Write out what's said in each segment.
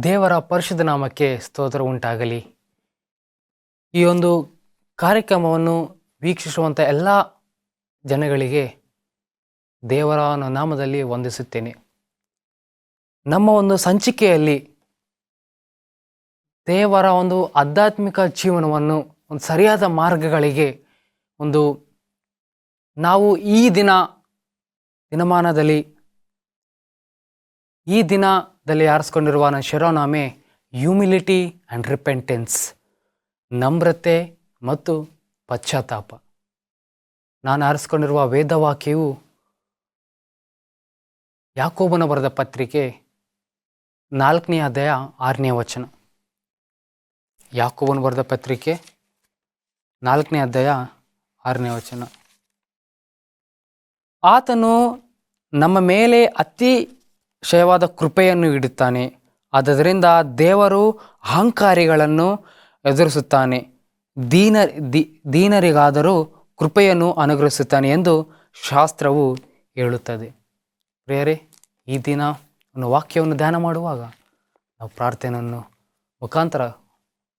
ದೇವರ ಪರಿಶುದ್ಧ ನಾಮಕ್ಕೆ ಸ್ತೋತ್ರ ಉಂಟಾಗಲಿ. ಈ ಒಂದು ಕಾರ್ಯಕ್ರಮವನ್ನು ವೀಕ್ಷಿಸುವಂಥ ಎಲ್ಲ ಜನಗಳಿಗೆ ದೇವರ ನಾಮದಲ್ಲಿ ವಂದಿಸುತ್ತೇನೆ. ನಮ್ಮ ಒಂದು ಸಂಚಿಕೆಯಲ್ಲಿ ದೇವರ ಒಂದು ಆಧ್ಯಾತ್ಮಿಕ ಜೀವನವನ್ನು ಒಂದು ಸರಿಯಾದ ಮಾರ್ಗಗಳಿಗೆ ನಾವು ಈ ದಿನದಲ್ಲಿ ಆರಿಸ್ಕೊಂಡಿರುವ ನನ್ನ ಶಿರೋನಾಮೆ ಹ್ಯೂಮಿಲಿಟಿ ಆ್ಯಂಡ್ ರಿಪೆಂಟೆನ್ಸ್, ನಮ್ರತೆ ಮತ್ತು ಪಶ್ಚಾತ್ತಾಪ. ನಾನು ಆರಿಸ್ಕೊಂಡಿರುವ ವೇದವಾಕ್ಯವು ಯಾಕೋಬನ ಬರೆದ ಪತ್ರಿಕೆ 4ನೇ ಅಧ್ಯಾಯ 6ನೇ ವಚನ. ಯಾಕೋಬನ ಬರೆದ ಪತ್ರಿಕೆ 4ನೇ ಅಧ್ಯಾಯ 6ನೇ ವಚನ. ಆತನು ನಮ್ಮ ಮೇಲೆ ಅತಿಶಯವಾದ ಕೃಪೆಯನ್ನು ಇಡುತ್ತಾನೆ, ಆದ್ದರಿಂದ ದೇವರು ಅಹಂಕಾರಿಗಳನ್ನು ಎದುರಿಸುತ್ತಾನೆ, ದೀನರಿಗಾದರೂ ಕೃಪೆಯನ್ನು ಅನುಗ್ರಹಿಸುತ್ತಾನೆ ಎಂದು ಶಾಸ್ತ್ರವು ಹೇಳುತ್ತದೆ. ಪ್ರಿಯರೇ, ಈ ದಿನ ಒಂದು ವಾಕ್ಯವನ್ನು ಧ್ಯಾನ ಮಾಡುವಾಗ ನಾವು ಪ್ರಾರ್ಥನೆಯನ್ನು ಮುಖಾಂತರ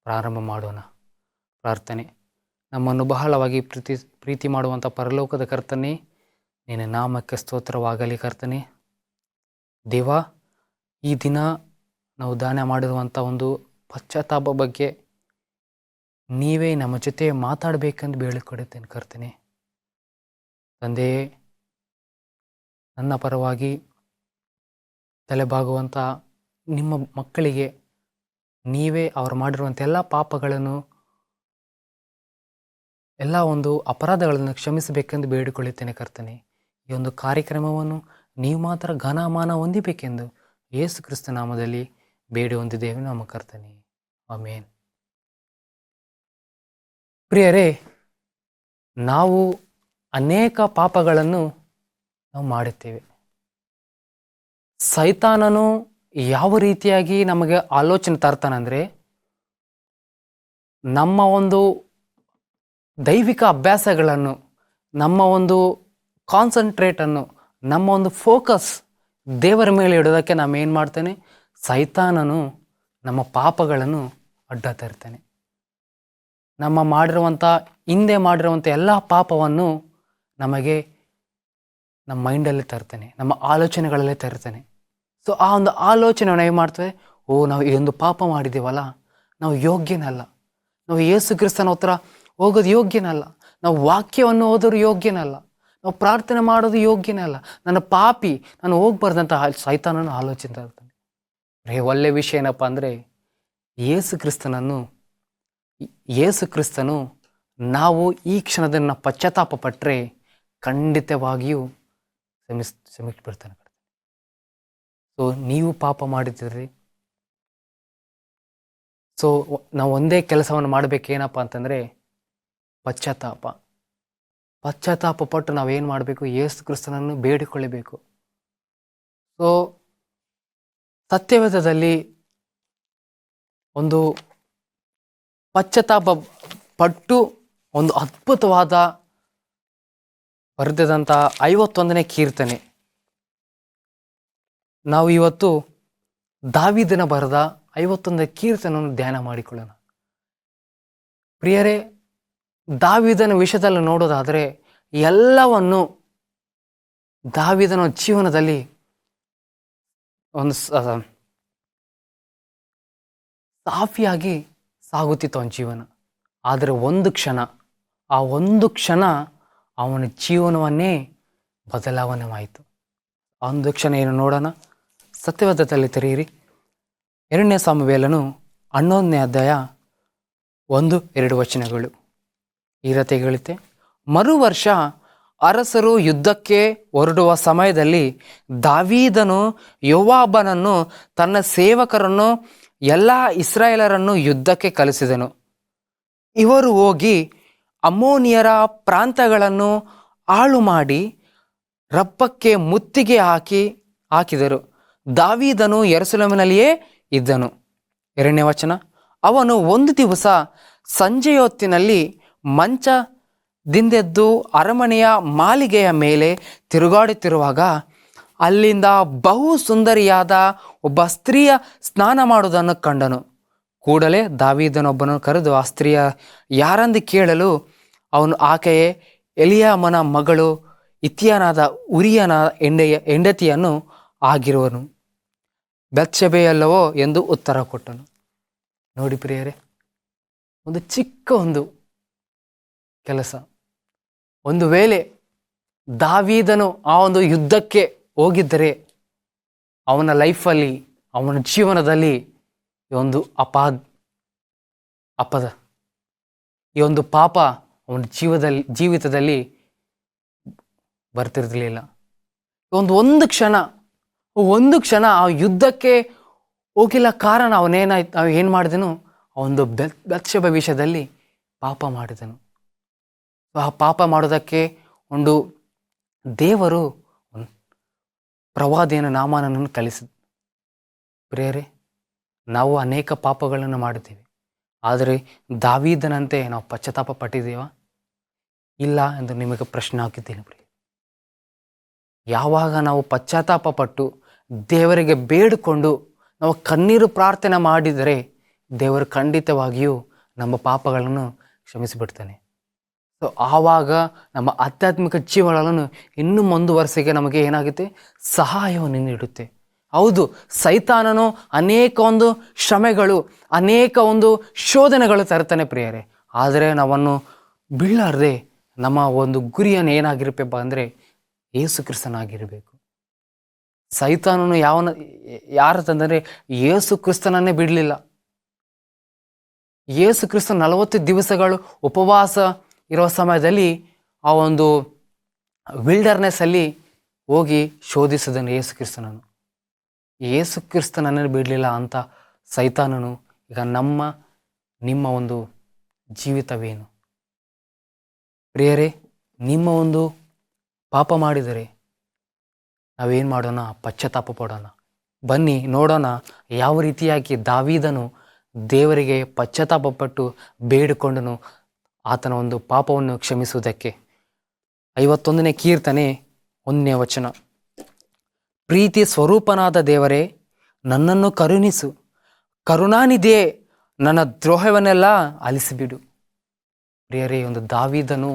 ಪ್ರಾರಂಭ ಮಾಡೋಣ. ಪ್ರಾರ್ಥನೆ. ನಮ್ಮನ್ನು ಬಹಳವಾಗಿ ಪ್ರೀತಿ ಮಾಡುವಂಥ ಪರಲೋಕದ ಕರ್ತನೇ, ನಿನ್ನ ನಾಮಕ್ಕೆ ಸ್ತೋತ್ರವಾಗಲಿ. ಕರ್ತನೇ ದೇವ, ಈ ದಿನ ನಾವು ದಾನ ಮಾಡಿರುವಂಥ ಒಂದು ಪಶ್ಚಾತ್ತಾಪ ಬಗ್ಗೆ ನೀವೇ ನಮ್ಮ ಜೊತೆ ಮಾತಾಡಬೇಕೆಂದು ಬೇಡಿಕೊಳ್ಳುತ್ತೇನೆ. ಕರ್ತನೆ ತಂದೆಯೇ, ನನ್ನ ಪರವಾಗಿ ತಲೆಬಾಗುವಂಥ ನಿಮ್ಮ ಮಕ್ಕಳಿಗೆ ನೀವೇ ಅವರು ಮಾಡಿರುವಂಥ ಎಲ್ಲ ಪಾಪಗಳನ್ನು, ಎಲ್ಲ ಒಂದು ಅಪರಾಧಗಳನ್ನು ಕ್ಷಮಿಸಬೇಕೆಂದು ಬೇಡಿಕೊಳ್ಳುತ್ತೇನೆ. ಕರ್ತನೆ, ಈ ಒಂದು ಕಾರ್ಯಕ್ರಮವನ್ನು ನೀವು ಮಾತ್ರ ಘನಮಾನ ಹೊಂದಿಬೇಕೆಂದು ಯೇಸು ಕ್ರಿಸ್ತ ನಾಮದಲ್ಲಿ ಬೇಡಿ ಹೊಂದಿದ್ದೇವೆ ನಮ್ಮ ಕರ್ತನೆ. ಆಮೇನ್. ಪ್ರಿಯರೇ, ನಾವು ಅನೇಕ ಪಾಪಗಳನ್ನು ನಾವು ಮಾಡುತ್ತೇವೆ. ಸೈತಾನನು ಯಾವ ರೀತಿಯಾಗಿ ನಮಗೆ ಆಲೋಚನೆ ತರ್ತಾನಂದರೆ, ನಮ್ಮ ಒಂದು ದೈವಿಕ ಅಭ್ಯಾಸಗಳನ್ನು, ನಮ್ಮ ಒಂದು ಕಾನ್ಸಂಟ್ರೇಟನ್ನು, ನಮ್ಮ ಒಂದು ಫೋಕಸ್ ದೇವರ ಮೇಲೆ ಇಡೋದಕ್ಕೆ ನಾವು ಏನು ಮಾಡ್ತೇನೆ, ಸೈತಾನನು ನಮ್ಮ ಪಾಪಗಳನ್ನು ಅಡ್ಡ ತರ್ತಾನೆ. ಹಿಂದೆ ಮಾಡಿರುವಂಥ ಎಲ್ಲ ಪಾಪವನ್ನು ನಮಗೆ ನಮ್ಮ ಮೈಂಡಲ್ಲಿ ತರ್ತಾನೆ, ನಮ್ಮ ಆಲೋಚನೆಗಳಲ್ಲೇ ತರ್ತಾನೆ. ಸೊ ಆ ಒಂದು ಆಲೋಚನೆ ನಾವು ಏನು ಮಾಡ್ತೇವೆ, ನಾವು ಈ ಒಂದು ಪಾಪ ಮಾಡಿದ್ದೀವಲ್ಲ, ನಾವು ಯೋಗ್ಯನಲ್ಲ, ನಾವು ಯೇಸು ಕ್ರಿಸ್ತನ ಹತ್ರ ಹೋಗೋದು ಯೋಗ್ಯನಲ್ಲ, ನಾವು ವಾಕ್ಯವನ್ನು ಓದೋರು ಯೋಗ್ಯನಲ್ಲ, ನಾವು ಪ್ರಾರ್ಥನೆ ಮಾಡೋದು ಯೋಗ್ಯನಲ್ಲ, ನನ್ನ ಪಾಪಿ, ನಾನು ಹೋಗ್ಬಾರ್ದಂತ ಸೈತಾನನ್ನು ಆಲೋಚನೆ ತರ್ತಾನೆ. ಒಳ್ಳೆ ವಿಷಯ ಏನಪ್ಪ ಅಂದರೆ, ಯೇಸು ಕ್ರಿಸ್ತನು ನಾವು ಈ ಕ್ಷಣದನ್ನು ಪಶ್ಚಾತ್ತಾಪ ಪಟ್ಟರೆ ಖಂಡಿತವಾಗಿಯೂ ಕ್ಷಮಿಸ್ಬಿಡ್ತಾನೆ. ಸೊ ನೀವು ಪಾಪ ಮಾಡಿದ್ದೀರಿ, ಸೊ ನಾವು ಒಂದೇ ಕೆಲಸವನ್ನು ಮಾಡಬೇಕೇನಪ್ಪ ಅಂತಂದರೆ ಪಶ್ಚಾತ್ತಾಪ ಪಟ್ಟು ನಾವೇನು ಮಾಡಬೇಕು, ಯೇಸು ಕ್ರಿಸ್ತನನ್ನು ಬೇಡಿಕೊಳ್ಳಬೇಕು. ಸೊ ಸತ್ಯವೇದದಲ್ಲಿ ಒಂದು ಪಶ್ಚಾತ್ತಾಪ ಪಟ್ಟು ಒಂದು ಅದ್ಭುತವಾದ ಬರೆದಂಥ 51ನೇ ಕೀರ್ತನೆ ನಾವು ಇವತ್ತು ದಾವೀದನ ಬರೆದ 51ನೇ ಕೀರ್ತನೆಯನ್ನು ಧ್ಯಾನ ಮಾಡಿಕೊಳ್ಳೋಣ. ಪ್ರಿಯರೇ, ದಾವೀದನ ವಿಷಯದಲ್ಲಿ ನೋಡೋದಾದರೆ ಎಲ್ಲವನ್ನು ದಾವೀದನ ಜೀವನದಲ್ಲಿ ಒಂದು ಸಾಫಿಯಾಗಿ ಸಾಗುತ್ತಿತ್ತು ಅವನ ಜೀವನ. ಆದರೆ ಒಂದು ಕ್ಷಣ ಅವನ ಜೀವನವನ್ನೇ ಬದಲಾವಣೆವಾಯಿತು. ಆ ಒಂದು ಕ್ಷಣ ಏನು ನೋಡೋಣ. ಸತ್ಯವೇದದಲ್ಲಿ ತೆರೆಯಿರಿ. 2ನೇ ಸಾಮುವೇಲನು 11ನೇ ಅಧ್ಯಾಯ 1-2 ವಚನಗಳು ಈ ರೀತಿ ಹೇಳುತ್ತೆ. ಮರುವರ್ಷ ಅರಸರು ಯುದ್ಧಕ್ಕೆ ಹೊರಡುವ ಸಮಯದಲ್ಲಿ ದಾವೀದನು ಯೋವಾಬನನ್ನು, ತನ್ನ ಸೇವಕರನ್ನು, ಎಲ್ಲ ಇಸ್ರಾಯೇಲರನ್ನು ಯುದ್ಧಕ್ಕೆ ಕಳಿಸಿದನು. ಇವರು ಹೋಗಿ ಅಮ್ಮೋನಿಯರ ಪ್ರಾಂತಗಳನ್ನು ಹಾಳು ಮಾಡಿ ರಬ್ಬಕ್ಕೆ ಮುತ್ತಿಗೆ ಹಾಕಿದರು. ದಾವೀದನು ಯೆರೂಸಲೇಮಿನಲ್ಲಿಯೇ ಇದ್ದನು. 2ನೇ ವಚನ. ಅವನು ಒಂದು ದಿವಸ ಸಂಜೆಯ ಹೊತ್ತಿನಲ್ಲಿ ಮಂಚದಿಂದೆದ್ದು ಅರಮನೆಯ ಮಾಳಿಗೆಯ ಮೇಲೆ ತಿರುಗಾಡುತ್ತಿರುವಾಗ ಅಲ್ಲಿಂದ ಬಹು ಸುಂದರಿಯಾದ ಒಬ್ಬ ಸ್ತ್ರೀಯ ಸ್ನಾನ ಮಾಡುವುದನ್ನು ಕಂಡನು. ಕೂಡಲೇ ದಾವೀದನೊಬ್ಬನನ್ನು ಕರೆದು ಆ ಸ್ತ್ರೀಯ ಯಾರೆಂದು ಕೇಳಲು ಅವನು ಆಕೆಯೇ ಎಲಿಯಾಮನ ಮಗಳು ಇತ್ಯನಾದ ಉರಿಯನ ಹೆಂಡತಿಯನ್ನು ಆಗಿರುವನು, ಬೆತ್ಷೆಬೆಯಲ್ಲವೋ ಎಂದು ಉತ್ತರ ಕೊಟ್ಟನು. ನೋಡಿ ಪ್ರಿಯರೇ, ಒಂದು ಚಿಕ್ಕ ಒಂದು ಕೆಲಸ. ಒಂದು ವೇಳೆ ದಾವೀದನು ಆ ಒಂದು ಯುದ್ಧಕ್ಕೆ ಹೋಗಿದ್ದರೆ ಅವನ ಲೈಫಲ್ಲಿ, ಅವನ ಜೀವನದಲ್ಲಿ ಈ ಒಂದು ಅಪದ ಈ ಒಂದು ಪಾಪ ಅವನ ಜೀವಿತದಲ್ಲಿ ಬರ್ತಿರ್ಲಿಲ್ಲ. ಒಂದು ಕ್ಷಣ ಆ ಯುದ್ಧಕ್ಕೆ ಹೋಗಿಲ್ಲ. ಕಾರಣ ಅವನೇನಾಯ್ತು, ಏನು ಮಾಡಿದನು, ಅವನು ಬೆತ್ಷೆಬ ವಿಷಯದಲ್ಲಿ ಪಾಪ ಮಾಡಿದನು. ಆ ಪಾಪ ಮಾಡೋದಕ್ಕೆ ಒಂದು ದೇವರು ಪ್ರವಾದಿಯನ್ನು ನಾಮಾನನನ್ನು ಕಲಿಸಿದ. ಪ್ರಿಯರೇ, ನಾವು ಅನೇಕ ಪಾಪಗಳನ್ನು ಮಾಡುತ್ತೇವೆ, ಆದರೆ ದಾವೀದನಂತೆ ನಾವು ಪಶ್ಚಾತ್ತಾಪ ಪಟ್ಟಿದ್ದೇವಾ? ಇಲ್ಲ ಎಂದು ನಿಮಗೆ ಪ್ರಶ್ನೆ ಹಾಕಿದ್ದೇನೆ ಪ್ರಿಯ. ಯಾವಾಗ ನಾವು ಪಶ್ಚಾತ್ತಾಪ ಪಟ್ಟು ದೇವರಿಗೆ ಬೇಡಿಕೊಂಡು ನಾವು ಕಣ್ಣೀರು ಪ್ರಾರ್ಥನೆ ಮಾಡಿದರೆ ದೇವರು ಖಂಡಿತವಾಗಿಯೂ ನಮ್ಮ ಪಾಪಗಳನ್ನು ಕ್ಷಮಿಸಿಬಿಡ್ತಾನೆ. ಸೊ ಆವಾಗ ನಮ್ಮ ಆಧ್ಯಾತ್ಮಿಕ ಜೀವನಗಳನ್ನು ಇನ್ನೂ ಮುಂದುವರೆಸಿಗೆ ನಮಗೆ ಏನಾಗುತ್ತೆ, ಸಹಾಯವನ್ನು ನೀಡುತ್ತೆ. ಹೌದು, ಸೈತಾನನು ಅನೇಕ ಒಂದು ಶ್ರಮೆಗಳು, ಅನೇಕ ಒಂದು ಶೋಧನೆಗಳು ತರ್ತಾನೆ ಪ್ರಿಯರೇ. ಆದರೆ ನಾವನ್ನು ಬೀಳಾರದೆ ನಮ್ಮ ಒಂದು ಗುರಿಯನ್ನು ಏನಾಗಿರಬೇಕಪ್ಪ ಅಂದರೆ ಯೇಸು ಕ್ರಿಸ್ತನಾಗಿರಬೇಕು. ಸೈತಾನನು ಯಾರು ತಂದರೆ ಯೇಸು ಕ್ರಿಸ್ತನನ್ನೇ ಬಿಡಲಿಲ್ಲ. ಯೇಸು ಕ್ರಿಸ್ತ 40 ದಿವಸಗಳು ಉಪವಾಸ ಇರುವ ಸಮಯದಲ್ಲಿ ಆ ಒಂದು ವಿಲ್ಡರ್ನೆಸ್ಸಲ್ಲಿ ಹೋಗಿ ಶೋಧಿಸಿದನು ಯೇಸು ಕ್ರಿಸ್ತನನ್ನು. ಯೇಸು ಕ್ರಿಸ್ತನನ್ನು ಬಿಡಲಿಲ್ಲ ಅಂತ ಸೈತಾನನು ಈಗ ನಿಮ್ಮ ಒಂದು ಜೀವಿತವೇನು ಪ್ರಿಯರೇ? ನಿಮ್ಮ ಒಂದು ಪಾಪ ಮಾಡಿದರೆ ನಾವೇನು ಮಾಡೋಣ? ಪಶ್ಚಾತ್ತಾಪ ಪಡೋಣ. ಬನ್ನಿ ನೋಡೋಣ ಯಾವ ರೀತಿಯಾಗಿ ದಾವೀದನು ದೇವರಿಗೆ ಪಶ್ಚಾತ್ತಾಪ ಪಟ್ಟು ಬೇಡಿಕೊಂಡನು ಆತನ ಒಂದು ಪಾಪವನ್ನು ಕ್ಷಮಿಸುವುದಕ್ಕೆ. 51ನೇ ಕೀರ್ತನೆ 1ನೇ ವಚನ. ಪ್ರೀತಿ ಸ್ವರೂಪನಾದ ದೇವರೇ, ನನ್ನನ್ನು ಕರುಣಿಸು, ಕರುಣಾನಿಧಿಯೇ, ನನ್ನ ದ್ರೋಹವನ್ನೆಲ್ಲ ಅಲಿಸಿಬಿಡು. ಪ್ರಿಯರೇ, ಒಂದು ದಾವೀದನು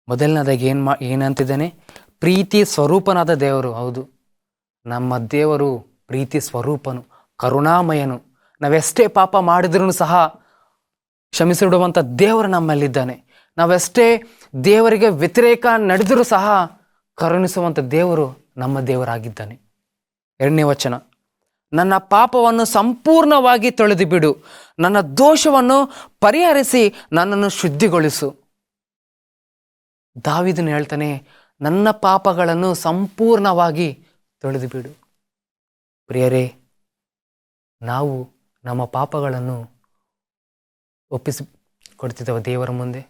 ಮೊದಲನೇದಾಗಿ ಏನಂತಿದ್ದಾನೆ? ಪ್ರೀತಿ ಸ್ವರೂಪನಾದ ದೇವರು. ಹೌದು, ನಮ್ಮ ದೇವರು ಪ್ರೀತಿ ಸ್ವರೂಪನು, ಕರುಣಾಮಯನು. ನಾವೆಷ್ಟೇ ಪಾಪ ಮಾಡಿದ್ರೂ ಸಹ ಕ್ಷಮಿಸಿಡುವಂಥ ದೇವರು ನಮ್ಮಲ್ಲಿದ್ದಾನೆ. ನಾವೆಷ್ಟೇ ದೇವರಿಗೆ ವ್ಯತಿರೇಕ ನಡೆದರೂ ಸಹ ಕರುಣಿಸುವಂಥ ದೇವರು ನಮ್ಮ ದೇವರಾಗಿದ್ದಾನೆ. 2ನೇ ವಚನ. ನನ್ನ ಪಾಪವನ್ನು ಸಂಪೂರ್ಣವಾಗಿ ತೊಳೆದು ಬಿಡು, ನನ್ನ ದೋಷವನ್ನು ಪರಿಹರಿಸಿ ನನ್ನನ್ನು ಶುದ್ಧಿಗೊಳಿಸು. ದಾವೀದನು ಹೇಳ್ತಾನೆ, ನನ್ನ ಪಾಪಗಳನ್ನು ಸಂಪೂರ್ಣವಾಗಿ ತೊಳೆದು ಬಿಡು. ಪ್ರಿಯರೇ, ನಾವು ನಮ್ಮ ಪಾಪಗಳನ್ನು ಒಪ್ಪಿಸಿ ಕೊಡ್ತಿದ್ದೇವೆ ದೇವರ ಮುಂದೆ?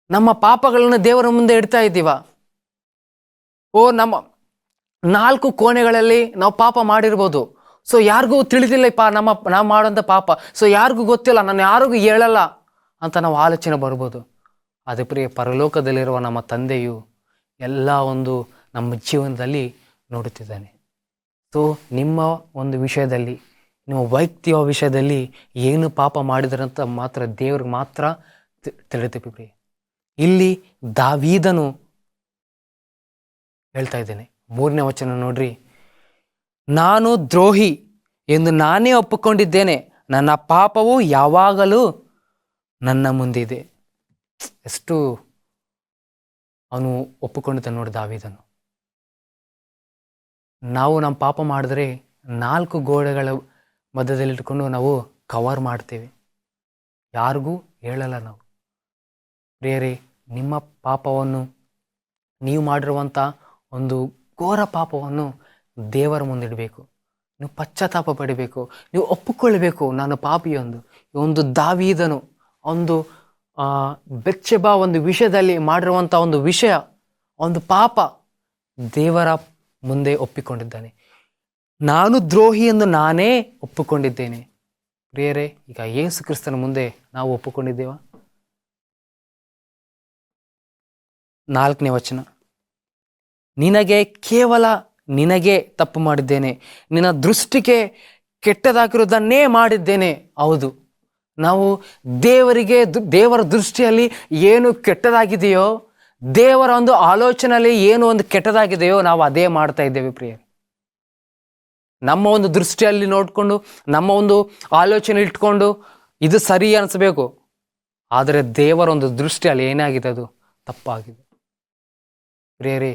ನಮ್ಮ ಪಾಪಗಳನ್ನು ದೇವರ ಮುಂದೆ ಇಡ್ತಾ ಇದ್ದೀವ? ನಮ್ಮ 4 ಕೋಣೆಗಳಲ್ಲಿ ನಾವು ಪಾಪ ಮಾಡಿರ್ಬೋದು. ಸೊ ಯಾರಿಗೂ ತಿಳಿದಿಲ್ಲಪ್ಪ ನಾವು ಮಾಡೋಂಥ ಪಾಪ, ಸೊ ಯಾರಿಗೂ ಗೊತ್ತಿಲ್ಲ, ನಾನು ಯಾರಿಗೂ ಹೇಳಲ್ಲ ಅಂತ ನಾವು ಆಲೋಚನೆ ಬರ್ಬೋದು. ಅದೇ ಪ್ರಿಯ, ಪರಲೋಕದಲ್ಲಿರುವ ನಮ್ಮ ತಂದೆಯು ಎಲ್ಲ ಒಂದು ನಮ್ಮ ಜೀವನದಲ್ಲಿ ನೋಡುತ್ತಿದ್ದಾನೆ. ಸೊ ನಿಮ್ಮ ಒಂದು ವಿಷಯದಲ್ಲಿ, ನಿಮ್ಮ ವೈಯಕ್ತಿಕ ವಿಷಯದಲ್ಲಿ ಏನು ಪಾಪ ಮಾಡಿದ್ರಂತ ಮಾತ್ರ ದೇವ್ರಿಗೆ ಮಾತ್ರ ತಿಳಿತೀವಿ ಪ್ರಿಯ. ಇಲ್ಲಿ ದಾವೀದನು ಹೇಳ್ತಾ ಇದ್ದೇನೆ, 3ನೇ ವಚನ ನೋಡ್ರಿ. ನಾನು ದ್ರೋಹಿ ಎಂದು ನಾನೇ ಒಪ್ಪಿಕೊಂಡಿದ್ದೇನೆ, ನನ್ನ ಪಾಪವು ಯಾವಾಗಲೂ ನನ್ನ ಮುಂದಿದೆ. ಎಷ್ಟು ಅವನು ಒಪ್ಪಿಕೊಂಡಿದ್ದಾನೆ ನೋಡಿ ದಾವೀದನು. ನಾವು ನಮ್ಮ ಪಾಪ ಮಾಡಿದ್ರೆ 4 ಗೋಡೆಗಳ ಮಧ್ಯದಲ್ಲಿಟ್ಕೊಂಡು ನಾವು ಕವರ್ ಮಾಡ್ತೇವೆ, ಯಾರಿಗೂ ಹೇಳಲ್ಲ ನಾವು. ಪ್ರಿಯರೇ, ನಿಮ್ಮ ಪಾಪವನ್ನು, ನೀವು ಮಾಡಿರುವಂಥ ಒಂದು ಘೋರ ಪಾಪವನ್ನು ದೇವರ ಮುಂದಿಡಬೇಕು. ನೀವು ಪಶ್ಚಾತ್ತಾಪ ಪಡಿಬೇಕು, ನೀವು ಒಪ್ಪಿಕೊಳ್ಬೇಕು, ನಾನು ಪಾಪಿಯೊಂದು. ಒಂದು ದಾವೀದನು ಒಂದು ಬೆತ್ಷೆಬ ಒಂದು ವಿಷಯದಲ್ಲಿ ಮಾಡಿರುವಂಥ ಒಂದು ವಿಷಯ, ಒಂದು ಪಾಪ ದೇವರ ಮುಂದೆ ಒಪ್ಪಿಕೊಂಡಿದ್ದಾನೆ. ನಾನು ದ್ರೋಹಿ ಎಂದು ನಾನೇ ಒಪ್ಪಿಕೊಂಡಿದ್ದೇನೆ. ಪ್ರಿಯರೇ, ಈಗ ಯೇಸು ಕ್ರಿಸ್ತನ ಮುಂದೆ ನಾವು ಒಪ್ಪಿಕೊಂಡಿದ್ದೇವ? 4ನೇ ವಚನ. ಕೇವಲ ನಿನಗೆ ತಪ್ಪು ಮಾಡಿದ್ದೇನೆ, ನಿನ್ನ ದೃಷ್ಟಿಗೆ ಕೆಟ್ಟದಾಗಿರುವುದನ್ನೇ ಮಾಡಿದ್ದೇನೆ. ಹೌದು, ನಾವು ದೇವರ ದೃಷ್ಟಿಯಲ್ಲಿ ಏನು ಕೆಟ್ಟದಾಗಿದೆಯೋ, ದೇವರ ಒಂದು ಆಲೋಚನೆಯಲ್ಲಿ ಏನು ಒಂದು ಕೆಟ್ಟದಾಗಿದೆಯೋ ನಾವು ಅದೇ ಮಾಡ್ತಾ ಇದ್ದೇವೆ ಪ್ರಿಯರೇ. ನಮ್ಮ ಒಂದು ದೃಷ್ಟಿಯಲ್ಲಿ ನೋಡಿಕೊಂಡು, ನಮ್ಮ ಒಂದು ಆಲೋಚನೆ ಇಟ್ಕೊಂಡು ಇದು ಸರಿ ಅನಿಸ್ಬೇಕು. ಆದರೆ ದೇವರ ಒಂದು ದೃಷ್ಟಿಯಲ್ಲಿ ಏನಾಗಿದೆ, ಅದು ತಪ್ಪಾಗಿದೆ ಪ್ರಿಯರೇ.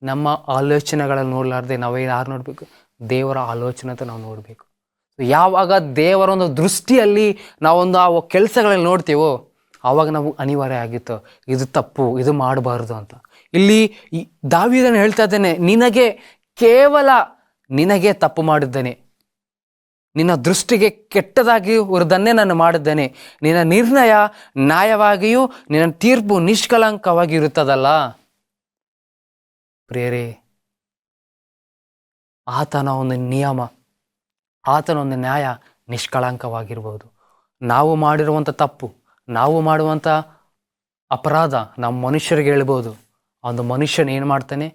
ನಮ್ಮ ಆಲೋಚನೆಗಳನ್ನು ನೋಡಲಾರ್ದೆ ನಾವು ಯಾರು ನೋಡಬೇಕು? ದೇವರ ಆಲೋಚನೆ ಅಂತ ನಾವು ನೋಡಬೇಕು. ಯಾವಾಗ ದೇವರ ಒಂದು ದೃಷ್ಟಿಯಲ್ಲಿ ನಾವೊಂದು ಆ ಕೆಲಸಗಳಲ್ಲಿ ನೋಡ್ತೀವೋ ಆವಾಗ ನಾವು ಅನಿವಾರ್ಯ ಆಗಿತ್ತು ಇದು ತಪ್ಪು, ಇದು ಮಾಡಬಾರ್ದು ಅಂತ. ಇಲ್ಲಿ ದಾವೀದನು ಹೇಳ್ತಾ ಇದ್ದೇನೆ, ಕೇವಲ ನಿನಗೆ ತಪ್ಪು ಮಾಡಿದ್ದೇನೆ, ನಿನ್ನ ದೃಷ್ಟಿಗೆ ಕೆಟ್ಟದಾಗಿ ಇರುವುದನ್ನೇ ನಾನು ಮಾಡಿದ್ದೇನೆ. ನಿನ್ನ ನಿರ್ಣಯ ನ್ಯಾಯವಾಗಿಯೂ ನಿನ್ನ ತೀರ್ಪು ನಿಷ್ಕಳಂಕವಾಗಿ ಇರುತ್ತದಲ್ಲ. ಪ್ರಿಯರೇ, ಆತನ ಒಂದು ನಿಯಮ, ಆತನ ಒಂದು ನ್ಯಾಯ ನಿಷ್ಕಳಂಕವಾಗಿರ್ಬೋದು. ನಾವು ಮಾಡಿರುವಂಥ ತಪ್ಪು, ನಾವು ಮಾಡುವಂಥ ಅಪರಾಧ ನಮ್ಮ ಮನುಷ್ಯರಿಗೆ ಹೇಳ್ಬೋದು. ಒಂದು ಮನುಷ್ಯನ ಏನು ಮಾಡ್ತಾನೆ?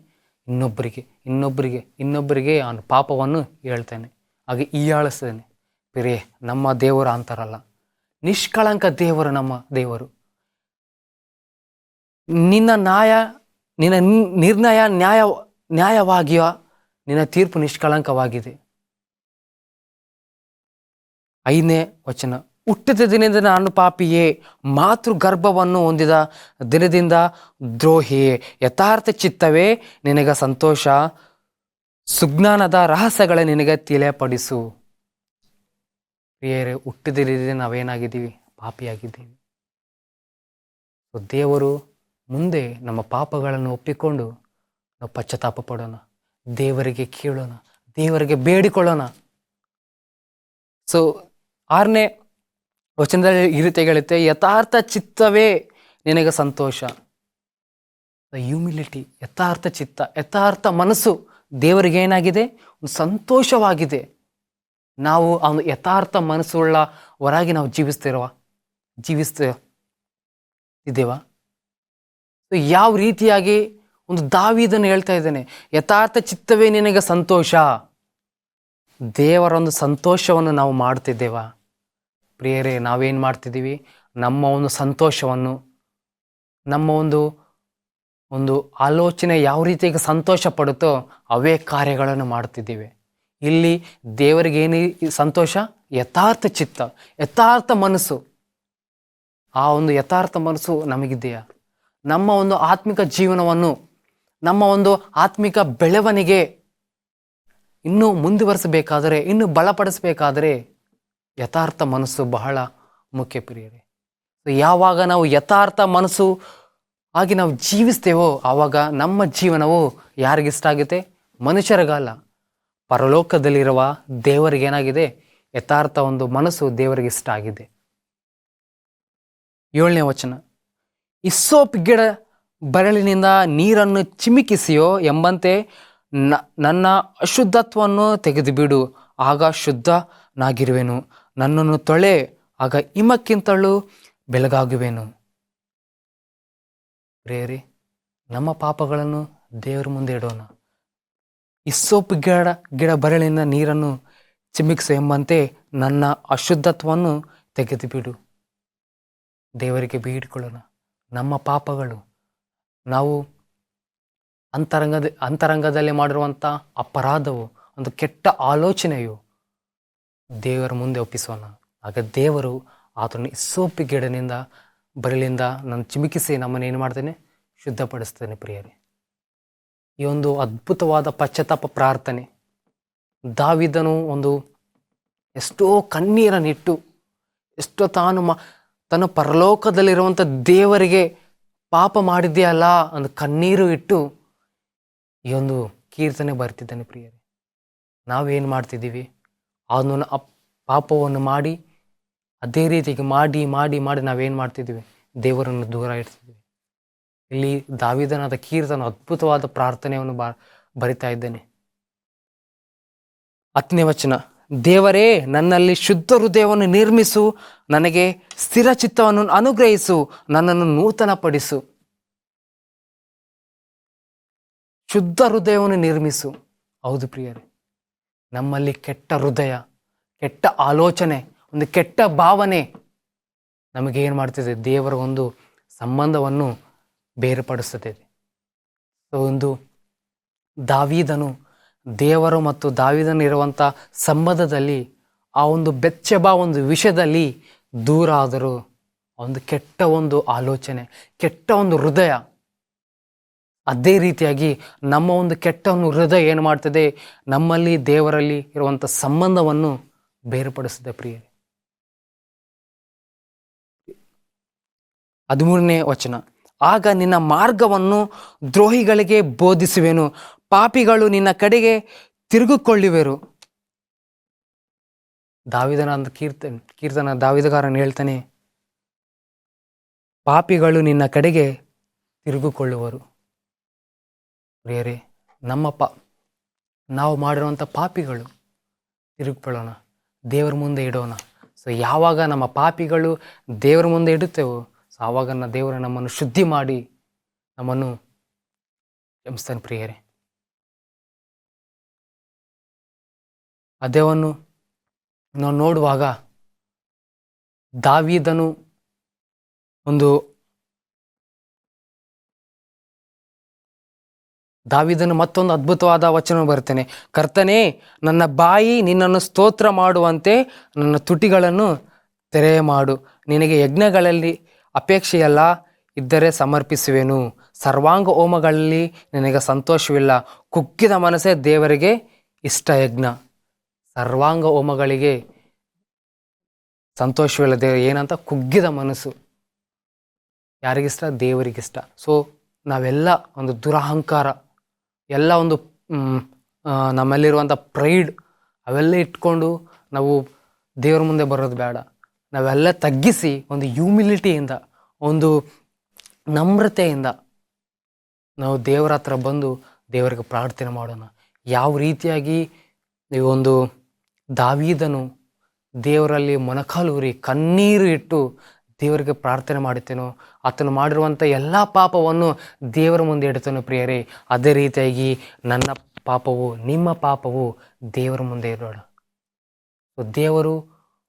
ಇನ್ನೊಬ್ಬರಿಗೆ ಅವನ ಪಾಪವನ್ನು ಹೇಳ್ತಾನೆ, ಹಾಗೆ ಹೀಯಾಳಿಸ್ತಾನೆ. ಪ್ರಿಯರೇ, ನಮ್ಮ ದೇವರು ಅಂತಾರಲ್ಲ, ನಿಷ್ಕಳಂಕ ದೇವರು ನಮ್ಮ ದೇವರು. ನಿನ್ನ ನಿರ್ಣಯ ನ್ಯಾಯವಾಗಿಯೋ ನಿನ್ನ ತೀರ್ಪು ನಿಷ್ಕಳಂಕವಾಗಿದೆ. 5ನೇ ವಚನ, ಹುಟ್ಟಿದ ದಿನದಿಂದ ನಾನು ಪಾಪಿಯೇ, ಮಾತೃ ಗರ್ಭವನ್ನು ಹೊಂದಿದ ದಿನದಿಂದ ದ್ರೋಹಿಯೇ. ಯಥಾರ್ಥ ಚಿತ್ತವೇ ನಿನಗೆ ಸಂತೋಷ, ಸುಜ್ಞಾನದ ರಹಸ್ಯಗಳ ನಿನಗೆ ತಿಳಿಯಪಡಿಸು. ಪ್ರಿಯರೇ, ಹುಟ್ಟಿದ ನಾವೇನಾಗಿದ್ದೀವಿ? ಪಾಪಿಯಾಗಿದ್ದೀವಿ. ದೇವರು ಮುಂದೆ ನಮ್ಮ ಪಾಪಗಳನ್ನು ಒಪ್ಪಿಕೊಂಡು ನಾವು ಪಶ್ಚಾತ್ತಾಪ ಪಡೋಣ, ದೇವರಿಗೆ ಕೇಳೋಣ, ದೇವರಿಗೆ ಬೇಡಿಕೊಳ್ಳೋಣ. 6ನೇ ವಚನದಲ್ಲಿ ಈ ರೀತಿ ಹೇಳುತ್ತೆ, ಯಥಾರ್ಥ ಚಿತ್ತವೇ ನಿನಗೆ ಸಂತೋಷ. ಹ್ಯೂಮಿಲಿಟಿ, ಯಥಾರ್ಥ ಚಿತ್ತ, ಯಥಾರ್ಥ ಮನಸ್ಸು ದೇವರಿಗೆ ಏನಾಗಿದೆ? ಒಂದು ಸಂತೋಷವಾಗಿದೆ. ನಾವು ಅವನು ಯಥಾರ್ಥ ಮನಸ್ಸುಳ್ಳ ಹೊರಗೆ ನಾವು ಜೀವಿಸ್ತಿದ್ದೇವಾ? ಯಾವ ರೀತಿಯಾಗಿ ಒಂದು ದಾವೀದನು ಹೇಳ್ತಾ ಇದ್ದಾನೆ, ಯಥಾರ್ಥ ಚಿತ್ತವೇ ನಿನಗೆ ಸಂತೋಷ. ದೇವರ ಒಂದು ಸಂತೋಷವನ್ನು ನಾವು ಮಾಡ್ತಿದ್ದೇವಾ? ಪ್ರಿಯರೇ, ನಾವೇನು ಮಾಡ್ತಿದ್ದೀವಿ? ನಮ್ಮ ಒಂದು ಸಂತೋಷವನ್ನು, ನಮ್ಮ ಒಂದು ಆಲೋಚನೆ ಯಾವ ರೀತಿಯಾಗಿ ಸಂತೋಷ ಪಡುತ್ತೋ ಅವೇ ಕಾರ್ಯಗಳನ್ನು ಮಾಡ್ತಿದ್ದೀವಿ. ಇಲ್ಲಿ ದೇವರಿಗೆ ಏನು ಸಂತೋಷ? ಯಥಾರ್ಥ ಚಿತ್ತ, ಯಥಾರ್ಥ ಮನಸ್ಸು. ಆ ಒಂದು ಯಥಾರ್ಥ ಮನಸ್ಸು ನಮಗಿದೆಯಾ? ನಮ್ಮ ಒಂದು ಆತ್ಮಿಕ ಜೀವನವನ್ನು, ನಮ್ಮ ಒಂದು ಆತ್ಮಿಕ ಬೆಳವಣಿಗೆ ಇನ್ನೂ ಮುಂದುವರಿಸಬೇಕಾದರೆ, ಇನ್ನೂ ಬಲಪಡಿಸಬೇಕಾದರೆ ಯಥಾರ್ಥ ಮನಸ್ಸು ಬಹಳ ಮುಖ್ಯ ಪ್ರಿಯರೇ. ಯಾವಾಗ ನಾವು ಯಥಾರ್ಥ ಮನಸ್ಸು ಆಗಿ ನಾವು ಜೀವಿಸ್ತೇವೋ ಆವಾಗ ನಮ್ಮ ಜೀವನವು ಯಾರಿಗಿಷ್ಟ ಆಗುತ್ತೆ? ಮನುಷ್ಯರಿಗಲ್ಲ, ಪರಲೋಕದಲ್ಲಿರುವ ದೇವರಿಗೇನಾಗಿದೆ? ಯಥಾರ್ಥ ಒಂದು ಮನಸ್ಸು ದೇವರಿಗೆ ಇಷ್ಟ ಆಗಿದೆ. 7ನೇ ವಚನ, ಹಿಸ್ಸೋಪ್ ಗಿಡ ಬರಳಿನಿಂದ ನೀರನ್ನು ಚಿಮಿಕಿಸಿಯೋ ಎಂಬಂತೆ ನನ್ನ ಅಶುದ್ಧತ್ವವನ್ನು ತೆಗೆದುಬಿಡು, ಆಗ ಶುದ್ಧನಾಗಿರುವೆನು. ನನ್ನನ್ನು ತೊಳೆ, ಆಗ ಹಿಮಕ್ಕಿಂತಲೂ ಬೆಳಗಾಗುವೆನು. ಪ್ರಿಯರೇ, ನಮ್ಮ ಪಾಪಗಳನ್ನು ದೇವರ ಮುಂದೆ ಇಡೋಣ. ಹಿಸ್ಸೋಪ್ ಗಿಡ ಬರಳಿನ ನೀರನ್ನು ಚಿಮಿಕ್ಸು ಎಂಬಂತೆ ನನ್ನ ಅಶುದ್ಧತ್ವವನ್ನು ತೆಗೆದುಬಿಡು. ದೇವರಿಗೆ ಬೇಡಿಕೊಳ್ಳೋಣ. ನಮ್ಮ ಪಾಪಗಳು, ನಾವು ಅಂತರಂಗದಲ್ಲಿ ಮಾಡಿರುವಂಥ ಅಪರಾಧವು, ಒಂದು ಕೆಟ್ಟ ಆಲೋಚನೆಯು ದೇವರ ಮುಂದೆ ಒಪ್ಪಿಸೋಣ. ಆಗ ದೇವರು ಆತನ ಹಿಸ್ಸೋಪ್ ಗಿಡನಿಂದ ಬರಲಿಂದ ನಾನು ಚಿಮಿಕಿಸಿ ನಮ್ಮನ್ನು ಏನು ಮಾಡ್ತೇನೆ? ಶುದ್ಧಪಡಿಸ್ತೇನೆ. ಪ್ರಿಯರೇ, ಈ ಒಂದು ಅದ್ಭುತವಾದ ಪಶ್ಚಾತ್ತಾಪ ಪ್ರಾರ್ಥನೆ ದಾವೀದನು ಎಷ್ಟೋ ಕಣ್ಣೀರನ್ನಿಟ್ಟು, ಎಷ್ಟೋ ತನ್ನ ಪರಲೋಕದಲ್ಲಿರುವಂಥ ದೇವರಿಗೆ ಪಾಪ ಮಾಡಿದೆಯಲ್ಲ ಒಂದು ಕಣ್ಣೀರು ಇಟ್ಟು ಈ ಒಂದು ಕೀರ್ತನೆ ಬರ್ತಿದ್ದಾನೆ. ಪ್ರಿಯರೇ, ನಾವೇನು ಮಾಡ್ತಿದ್ದೀವಿ? ಅದನ್ನು ಪಾಪವನ್ನು ಮಾಡಿ ಅದೇ ರೀತಿಗೆ ಮಾಡಿ ಮಾಡಿ ಮಾಡಿ ನಾವೇನು ಮಾಡ್ತಿದ್ದೀವಿ? ದೇವರನ್ನು ದೂರ ಇಡ್ತಿದ್ದೀವಿ. ಇಲ್ಲಿ ದಾವೀದನಾದ ಕೀರ್ತನ ಅದ್ಭುತವಾದ ಪ್ರಾರ್ಥನೆಯನ್ನು ಬರಿತಾ ಇದ್ದೇನೆ. 10ನೇ ವಚನ, ದೇವರೇ ನನ್ನಲ್ಲಿ ಶುದ್ಧ ಹೃದಯವನ್ನು ನಿರ್ಮಿಸು, ನನಗೆ ಸ್ಥಿರ ಚಿತ್ತವನ್ನು ಅನುಗ್ರಹಿಸು, ನನ್ನನ್ನು ನೂತನಪಡಿಸು. ಶುದ್ಧ ಹೃದಯವನ್ನು ನಿರ್ಮಿಸು. ಹೌದು ಪ್ರಿಯರೇ, ನಮ್ಮಲ್ಲಿ ಕೆಟ್ಟ ಹೃದಯ, ಕೆಟ್ಟ ಆಲೋಚನೆ, ಒಂದು ಕೆಟ್ಟ ಭಾವನೆ ನಮಗೇನು ಮಾಡ್ತಿದೆ, ದೇವರ ಒಂದು ಸಂಬಂಧವನ್ನು ಬೇರ್ಪಡಿಸುತ್ತದೆ. ಸೊ ಒಂದು ದಾವೀದನು ದೇವರು ಮತ್ತು ದಾವೀದನು ಇರುವಂಥ ಸಂಬಂಧದಲ್ಲಿ ಆ ಒಂದು ಬೆಚ್ಚಬಾ ಒಂದು ವಿಷಯದಲ್ಲಿ ದೂರ ಆದರೂ ಒಂದು ಕೆಟ್ಟ ಒಂದು ಆಲೋಚನೆ, ಕೆಟ್ಟ ಒಂದು ಹೃದಯ, ಅದೇ ರೀತಿಯಾಗಿ ನಮ್ಮ ಒಂದು ಕೆಟ್ಟ ಒಂದು ಹೃದಯ ಏನು ಮಾಡ್ತದೆ, ನಮ್ಮಲ್ಲಿ ದೇವರಲ್ಲಿ ಇರುವಂಥ ಸಂಬಂಧವನ್ನು ಬೇರ್ಪಡಿಸಿದೆ ಪ್ರಿಯರೇ. 13ನೇ ವಚನ, ಆಗ ನಿನ್ನ ಮಾರ್ಗವನ್ನು ದ್ರೋಹಿಗಳಿಗೆ ಬೋಧಿಸುವೆನು, ಪಾಪಿಗಳು ನಿನ್ನ ಕಡೆಗೆ ತಿರುಗಿಕೊಳ್ಳುವೆರು. ದಾವೀದನ ಕೀರ್ತನ ದಾವೀದಗಾರನು ಹೇಳ್ತಾನೆ, ಪಾಪಿಗಳು ನಿನ್ನ ಕಡೆಗೆ ತಿರುಗಿಕೊಳ್ಳುವರು. ಪ್ರಿಯರೇ, ನಾವು ಮಾಡಿರುವಂಥ ಪಾಪಿಗಳು ತಿರುಗಿಕೊಳ್ಳೋಣ, ದೇವರ ಮುಂದೆ ಇಡೋಣ. ಸೊ ಯಾವಾಗ ನಮ್ಮ ಪಾಪಿಗಳು ದೇವರ ಮುಂದೆ ಇಡುತ್ತೇವೋ, ಸೊ ಆವಾಗ ದೇವರು ನಮ್ಮನ್ನು ಶುದ್ಧಿ ಮಾಡಿ ನಮ್ಮನ್ನು ಕ್ಷಮಿಸ್ತಾನೆ ಪ್ರಿಯರೇ. ಅದೇವನ್ನು ನಾವು ನೋಡುವಾಗ ದಾವೀದನು ಮತ್ತೊಂದು ಅದ್ಭುತವಾದ ವಚನ ಬರ್ತೇನೆ, ಕರ್ತನೇ ನನ್ನ ಬಾಯಿ ನಿನ್ನನ್ನು ಸ್ತೋತ್ರ ಮಾಡುವಂತೆ ನನ್ನ ತುಟಿಗಳನ್ನು ತೆರೆ ಮಾಡು. ನಿನಗೆ ಯಜ್ಞಗಳಲ್ಲಿ ಅಪೇಕ್ಷೆಯಲ್ಲ ಇದ್ದರೆ ಸಮರ್ಪಿಸುವೆನು, ಸರ್ವಾಂಗ ಹೋಮಗಳಲ್ಲಿ ನಿನಗೆ ಸಂತೋಷವಿಲ್ಲ, ಕುಗ್ಗಿದ ಮನಸ್ಸೇ ದೇವರಿಗೆ ಇಷ್ಟ ಯಜ್ಞ. ಸರ್ವಾಂಗ ಹೋಮಗಳಿಗೆ ಸಂತೋಷವಿಲ್ಲ, ಏನಂತ ಕುಗ್ಗಿದ ಮನಸ್ಸು ಯಾರಿಗಿಷ್ಟ, ದೇವರಿಗಿಷ್ಟ. ಸೊ ನಾವೆಲ್ಲ ಒಂದು ದುರಹಂಕಾರ, ಎಲ್ಲ ಒಂದು ನಮ್ಮಲ್ಲಿರುವಂಥ ಪ್ರೈಡ್ ಅವೆಲ್ಲ ಇಟ್ಕೊಂಡು ನಾವು ದೇವರ ಮುಂದೆ ಬರೋದು ಬೇಡ. ನಾವೆಲ್ಲ ತಗ್ಗಿಸಿ ಒಂದು ಹ್ಯೂಮಿಲಿಟಿಯಿಂದ, ಒಂದು ನಮ್ರತೆಯಿಂದ ನಾವು ದೇವರ ಹತ್ರ ಬಂದು ದೇವರಿಗೆ ಪ್ರಾರ್ಥನೆ ಮಾಡೋಣ. ಯಾವ ರೀತಿಯಾಗಿ ಈ ಒಂದು ದಾವೀದನು ದೇವರಲ್ಲಿ ಮೊಣಕಾಲೂರಿ ಕಣ್ಣೀರು ಇಟ್ಟು ದೇವರಿಗೆ ಪ್ರಾರ್ಥನೆ ಮಾಡುತ್ತೇನೋ, ಆತನು ಮಾಡಿರುವಂಥ ಎಲ್ಲ ಪಾಪವನ್ನು ದೇವರ ಮುಂದೆ ಇಡ್ತಾನೋ ಪ್ರಿಯರೇ, ಅದೇ ರೀತಿಯಾಗಿ ನನ್ನ ಪಾಪವು, ನಿಮ್ಮ ಪಾಪವು ದೇವರ ಮುಂದೆ ಇರೋಣ. ದೇವರು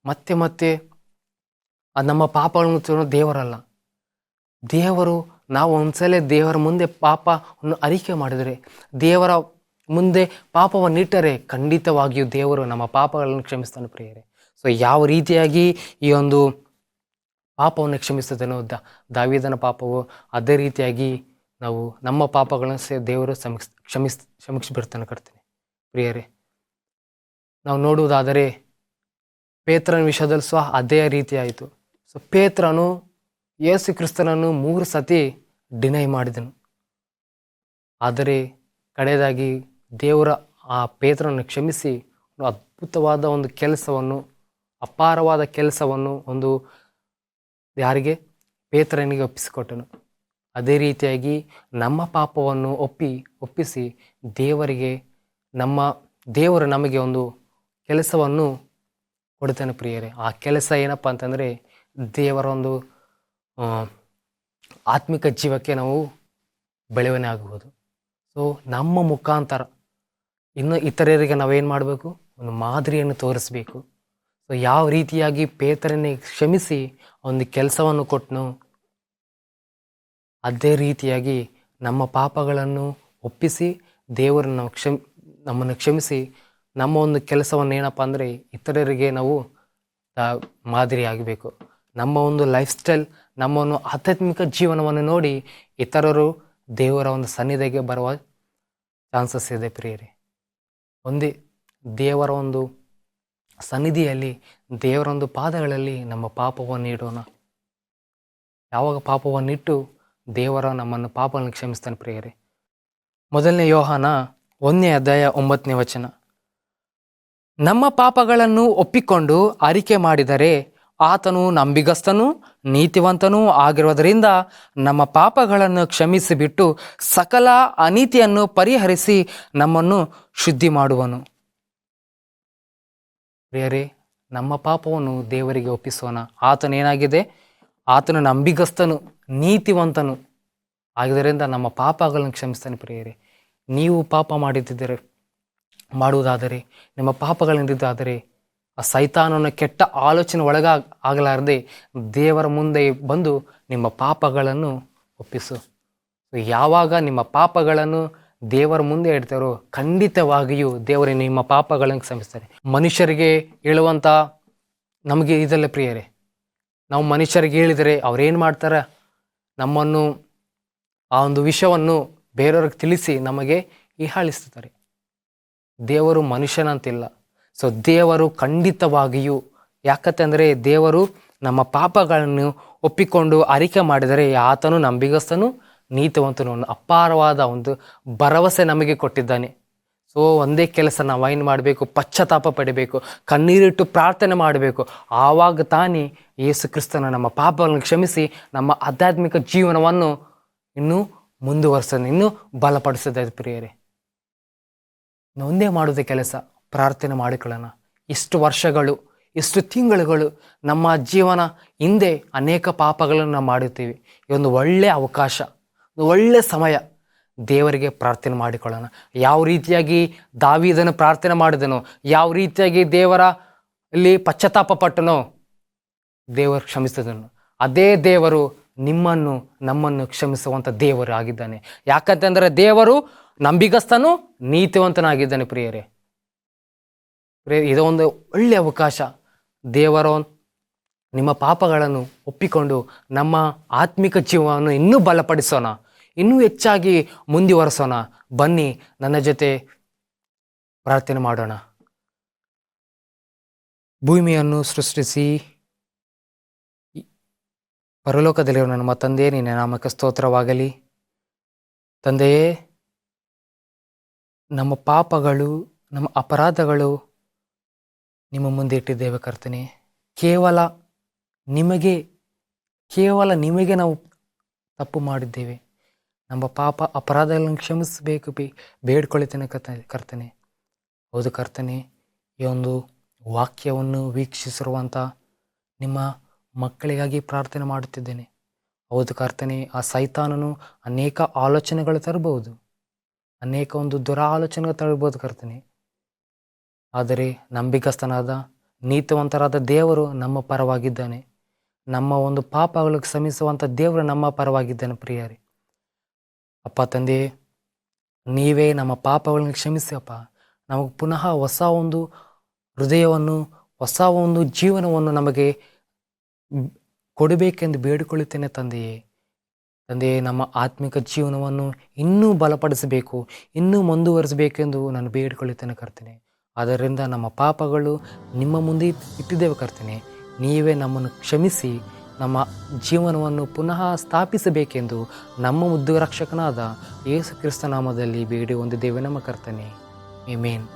ಮತ್ತೆ ಮತ್ತೆ ನಮ್ಮ ಪಾಪಗಳನ್ನು ದೇವರಲ್ಲ, ದೇವರು ನಾವು ಒಂದ್ಸಲ ದೇವರ ಮುಂದೆ ಪಾಪವನ್ನು ಅರಿಕೆ ಮಾಡಿದರೆ, ದೇವರ ಮುಂದೆ ಪಾಪವನ್ನು ಇಟ್ಟರೆ ಖಂಡಿತವಾಗಿಯೂ ದೇವರು ನಮ್ಮ ಪಾಪಗಳನ್ನು ಕ್ಷಮಿಸ್ತಾನೆ ಪ್ರಿಯರೇ. ಸೊ ಯಾವ ರೀತಿಯಾಗಿ ಈ ಒಂದು ಪಾಪವನ್ನು ಕ್ಷಮಿಸ್ತದೇನೋ ದಾವೀದನ ಪಾಪವು, ಅದೇ ರೀತಿಯಾಗಿ ನಾವು ನಮ್ಮ ಪಾಪಗಳನ್ನು ದೇವರು ಕ್ಷಮಿಸಿಬಿಡ್ತಾನೆ ಕರ್ತನೆ ಪ್ರಿಯರೇ. ನಾವು ನೋಡುವುದಾದರೆ ಪೇತ್ರನ ವಿಷಯದಲ್ಲಿ ಸಹ ಅದೇ ರೀತಿ ಆಯಿತು. ಸೊ ಪೇತ್ರನು ಯೇಸು ಕ್ರಿಸ್ತನನ್ನು 3 ಸತಿ ಡಿನೈ ಮಾಡಿದನು. ಆದರೆ ಕಡೆಯದಾಗಿ ದೇವರ ಆ ಪೇತ್ರನನ್ನು ಕ್ಷಮಿಸಿ ಒಂದು ಅದ್ಭುತವಾದ ಒಂದು ಕೆಲಸವನ್ನು, ಅಪಾರವಾದ ಕೆಲಸವನ್ನು ಒಂದು ಯಾರಿಗೆ, ಪೇತ್ರನಿಗೆ ಒಪ್ಪಿಸಿಕೊಟ್ಟನು. ಅದೇ ರೀತಿಯಾಗಿ ನಮ್ಮ ಪಾಪವನ್ನು ಒಪ್ಪಿಸಿ ದೇವರಿಗೆ, ದೇವರು ನಮಗೆ ಒಂದು ಕೆಲಸವನ್ನು ಕೊಡ್ತಾನೆ ಪ್ರಿಯರೇ. ಆ ಕೆಲಸ ಏನಪ್ಪ ಅಂತಂದರೆ, ದೇವರ ಒಂದು ಆತ್ಮಿಕ ಜೀವಕ್ಕೆ ನಾವು ಬೆಳವಣಿಗೆ ಆಗಬಹುದು. ಸೊ ನಮ್ಮ ಮುಖಾಂತರ ಇನ್ನು ಇತರರಿಗೆ ನಾವೇನು ಮಾಡಬೇಕು, ಒಂದು ಮಾದರಿಯನ್ನು ತೋರಿಸ್ಬೇಕು. ಸೊ ಯಾವ ರೀತಿಯಾಗಿ ಪೇತ್ರನೇ ಕ್ಷಮಿಸಿ ಒಂದು ಕೆಲಸವನ್ನು ಕೊಟ್ಟನು, ಅದೇ ರೀತಿಯಾಗಿ ನಮ್ಮ ಪಾಪಗಳನ್ನು ಒಪ್ಪಿಸಿ ದೇವರು ನಮ್ಮನ್ನು ಕ್ಷಮಿಸಿ ನಮ್ಮ ಒಂದು ಕೆಲಸವನ್ನು ಏನಪ್ಪ ಅಂದರೆ ಇತರರಿಗೆ ನಾವು ಮಾದರಿ ಆಗಬೇಕು. ನಮ್ಮ ಒಂದು ಲೈಫ್ ಸ್ಟೈಲ್, ನಮ್ಮ ಒಂದು ಆಧ್ಯಾತ್ಮಿಕ ಜೀವನವನ್ನು ನೋಡಿ ಇತರರು ದೇವರ ಒಂದು ಸನ್ನಿಧಿಗೆ ಬರುವ ಚಾನ್ಸಸ್ ಇದೆ ಪ್ರಿಯರೇ. ಒಂದೇ ದೇವರ ಒಂದು ಸನ್ನಿಧಿಯಲ್ಲಿ, ದೇವರ ಒಂದು ಪಾದಗಳಲ್ಲಿ ನಮ್ಮ ಪಾಪವನ್ನು ಇಡೋಣ. ಯಾವಾಗ ಪಾಪವನ್ನಿಟ್ಟು ದೇವರ ನಮ್ಮನ್ನು ಪಾಪವನ್ನು ಕ್ಷಮಿಸ್ತಾನೆ ಪ್ರಿಯರೇ. 1 ಯೋಹಾನ 1ನೇ ಅಧ್ಯಾಯ 9ನೇ ವಚನ, ನಮ್ಮ ಪಾಪಗಳನ್ನು ಒಪ್ಪಿಕೊಂಡು ಅರಿಕೆ ಮಾಡಿದರೆ ಆತನು ನಂಬಿಗಸ್ತನೂ ನೀತಿವಂತನೂ ಆಗಿರುವುದರಿಂದ ನಮ್ಮ ಪಾಪಗಳನ್ನು ಕ್ಷಮಿಸಿಬಿಟ್ಟು ಸಕಲ ಅನೀತಿಯನ್ನು ಪರಿಹರಿಸಿ ನಮ್ಮನ್ನು ಶುದ್ಧಿ ಮಾಡುವನು. ಪ್ರಿಯರೇ, ನಮ್ಮ ಪಾಪವನ್ನು ದೇವರಿಗೆ ಒಪ್ಪಿಸೋಣ. ಆತನೇನಾಗಿದೆ, ಆತನು ನಂಬಿಗಸ್ತನು ನೀತಿವಂತನು ಆಗಿದ್ದರಿಂದ ನಮ್ಮ ಪಾಪಗಳನ್ನು ಕ್ಷಮಿಸ್ತಾನೆ ಪ್ರಿಯರೇ. ನೀವು ಪಾಪ ಮಾಡುವುದಾದರೆ, ನಿಮ್ಮ ಪಾಪಗಳಿಂದಾದರೆ, ಆ ಸೈತಾನನ ಕೆಟ್ಟ ಆಲೋಚನೆ ಆಗಲಾರದೆ ದೇವರ ಮುಂದೆ ಬಂದು ನಿಮ್ಮ ಪಾಪಗಳನ್ನು ಒಪ್ಪಿಸು. ಯಾವಾಗ ನಿಮ್ಮ ಪಾಪಗಳನ್ನು ದೇವರ ಮುಂದೆ ಇಡ್ತಾರೋ ಖಂಡಿತವಾಗಿಯೂ ದೇವರೇ ನಿಮ್ಮ ಪಾಪಗಳನ್ನು ಕ್ಷಮಿಸ್ತಾರೆ. ಮನುಷ್ಯರಿಗೆ ಹೇಳುವಂಥ ನಮಗೆ ಇದೆಲ್ಲ ಪ್ರಿಯರೇ, ನಾವು ಮನುಷ್ಯರಿಗೆ ಹೇಳಿದರೆ ಅವ್ರೇನು ಮಾಡ್ತಾರೆ, ನಮ್ಮನ್ನು ಆ ಒಂದು ವಿಷಯವನ್ನು ಬೇರೆಯವ್ರಿಗೆ ತಿಳಿಸಿ ನಮಗೆ ಹೀಯಾಳಿಸ್ತಾರೆ. ದೇವರು ಮನುಷ್ಯನಂತಿಲ್ಲ. ಸೊ ದೇವರು ಖಂಡಿತವಾಗಿಯೂ, ಯಾಕಂತಂದರೆ ದೇವರು ನಮ್ಮ ಪಾಪಗಳನ್ನು ಒಪ್ಪಿಕೊಂಡು ಅರಿಕೆ ಮಾಡಿದರೆ ಆತನು ನಂಬಿಗಸ್ತನು ನೀತಿವಂತನು ಒಂದು ಅಪಾರವಾದ ಒಂದು ಭರವಸೆ ನಮಗೆ ಕೊಟ್ಟಿದ್ದಾನೆ. ಸೊ ಒಂದೇ ಕೆಲಸ ನಾವು ಏನು ಮಾಡಬೇಕು, ಪಶ್ಚಾತ್ತಾಪ ಪಡಿಬೇಕು, ಕಣ್ಣೀರಿಟ್ಟು ಪ್ರಾರ್ಥನೆ ಮಾಡಬೇಕು. ಆವಾಗ ತಾನೇ ಯೇಸು ಕ್ರಿಸ್ತನ ನಮ್ಮ ಪಾಪಗಳನ್ನು ಕ್ಷಮಿಸಿ ನಮ್ಮ ಆಧ್ಯಾತ್ಮಿಕ ಜೀವನವನ್ನು ಇನ್ನೂ ಮುಂದುವರಿಸೋದು, ಇನ್ನೂ ಬಲಪಡಿಸೋದು. ಪ್ರಿಯರೇ, ಒಂದೇ ಮಾಡೋದೇ ಕೆಲಸ, ಪ್ರಾರ್ಥನೆ ಮಾಡಿಕೊಳ್ಳೋಣ. ಇಷ್ಟು ವರ್ಷಗಳು, ಇಷ್ಟು ತಿಂಗಳುಗಳು ನಮ್ಮ ಜೀವನ ಹಿಂದೆ ಅನೇಕ ಪಾಪಗಳನ್ನು ನಾವು ಮಾಡುತ್ತೀವಿ. ಈ ಒಂದು ಒಳ್ಳೆಯ ಅವಕಾಶ, ಒಂದು ಒಳ್ಳೆಯ ಸಮಯ ದೇವರಿಗೆ ಪ್ರಾರ್ಥನೆ ಮಾಡಿಕೊಳ್ಳೋಣ. ಯಾವ ರೀತಿಯಾಗಿ ದಾವೀದನು ಪ್ರಾರ್ಥನೆ ಮಾಡಿದನೋ, ಯಾವ ರೀತಿಯಾಗಿ ದೇವರ ಇಲ್ಲಿ ಪಶ್ಚಾತ್ತಾಪ ಪಟ್ಟನೋ ದೇವರು ಕ್ಷಮಿಸಿದನು. ಅದೇ ದೇವರು ನಿಮ್ಮನ್ನು ನಮ್ಮನ್ನು ಕ್ಷಮಿಸುವಂಥ ದೇವರು ಆಗಿದ್ದಾನೆ. ಯಾಕಂತಂದರೆ ದೇವರು ನಂಬಿಗಸ್ತನು ನೀತಿವಂತನಾಗಿದ್ದಾನೆ. ಪ್ರಿಯರೇ, ಇದೊಂದು ಒಳ್ಳೆಯ ಅವಕಾಶ. ದೇವರು ನಿಮ್ಮ ಪಾಪಗಳನ್ನು ಒಪ್ಪಿಕೊಂಡು ನಮ್ಮ ಆತ್ಮಿಕ ಜೀವನವನ್ನು ಇನ್ನೂ ಬಲಪಡಿಸೋಣ, ಇನ್ನೂ ಹೆಚ್ಚಾಗಿ ಮುಂದುವರಿಸೋಣ. ಬನ್ನಿ ನನ್ನ ಜೊತೆ ಪ್ರಾರ್ಥನೆ ಮಾಡೋಣ. ಭೂಮಿಯನ್ನು ಸೃಷ್ಟಿಸಿ ಪರಲೋಕದಲ್ಲಿರುವ ನಮ್ಮ ತಂದೆಯೇ, ನಿನ್ನ ನಾಮಕ್ಕೆ ಸ್ತೋತ್ರವಾಗಲಿ. ತಂದೆಯೇ, ನಮ್ಮ ಪಾಪಗಳು, ನಮ್ಮ ಅಪರಾಧಗಳು ನಿಮ್ಮ ಮುಂದೆ ಇಟ್ಟಿದ್ದೇವೆ ಕರ್ತನೆ. ಕೇವಲ ನಿಮಗೆ ನಾವು ತಪ್ಪು ಮಾಡಿದ್ದೇವೆ. ನಮ್ಮ ಪಾಪ ಅಪರಾಧಗಳನ್ನು ಕ್ಷಮಿಸಬೇಕು ಬೇಡ್ಕೊಳ್ತೇನೆ ಕರ್ತನೆ. ಹೌದು ಕರ್ತನೆ, ಈ ಒಂದು ವಾಕ್ಯವನ್ನು ವೀಕ್ಷಿಸಿರುವಂಥ ನಿಮ್ಮ ಮಕ್ಕಳಿಗಾಗಿ ಪ್ರಾರ್ಥನೆ ಮಾಡುತ್ತಿದ್ದೇನೆ. ಹೌದು ಕರ್ತನೆ, ಆ ಸೈತಾನನು ಅನೇಕ ಆಲೋಚನೆಗಳು ತರಬಹುದು, ಅನೇಕ ಒಂದು ದುರಾಲೋಚನೆಗಳು ತರಬಹುದು ಕರ್ತನೆ. ಆದರೆ ನಂಬಿಗಸ್ತನಾದ ನೀತಿವಂತರಾದ ದೇವರು ನಮ್ಮ ಪರವಾಗಿದ್ದಾನೆ. ನಮ್ಮ ಒಂದು ಪಾಪಗಳಿಗೆ ಕ್ಷಮಿಸುವಂಥ ದೇವರು ನಮ್ಮ ಪರವಾಗಿದ್ದಾನೆ. ಪ್ರಿಯರೇ, ಅಪ್ಪ ತಂದೆ, ನೀವೇ ನಮ್ಮ ಪಾಪಗಳನ್ನು ಕ್ಷಮಿಸಿ ಅಪ್ಪ. ನಮಗೆ ಪುನಃ ಹೊಸ ಒಂದು ಹೃದಯವನ್ನು, ಹೊಸ ಒಂದು ಜೀವನವನ್ನು ನಮಗೆ ಕೊಡಬೇಕೆಂದು ಬೇಡಿಕೊಳ್ಳುತ್ತೇನೆ ತಂದೆಯೇ. ತಂದೆಯೇ, ನಮ್ಮ ಆತ್ಮಿಕ ಜೀವನವನ್ನು ಇನ್ನೂ ಬಲಪಡಿಸಬೇಕು, ಇನ್ನೂ ಮುಂದುವರಿಸಬೇಕೆಂದು ನಾನು ಬೇಡಿಕೊಳ್ಳುತ್ತೇನೆ ಕರ್ತನೆ. ಆದ್ದರಿಂದ ನಮ್ಮ ಪಾಪಗಳು ನಿಮ್ಮ ಮುಂದೆ ಇಟ್ಟಿದ್ದೇವೆ ಕರ್ತನೆ. ನೀವೇ ನಮ್ಮನ್ನು ಕ್ಷಮಿಸಿ ನಮ್ಮ ಜೀವನವನ್ನು ಪುನಃ ಸ್ಥಾಪಿಸಬೇಕೆಂದು ನಮ್ಮ ಮುದ್ದು ರಕ್ಷಕನಾದ ಯೇಸು ಕ್ರಿಸ್ತ ನಾಮದಲ್ಲಿ ಬೇಡಿ ಹೊಂದಿದ್ದೇವೆ ನಮ್ಮ ಕರ್ತನೆ. ಆಮೆನ್.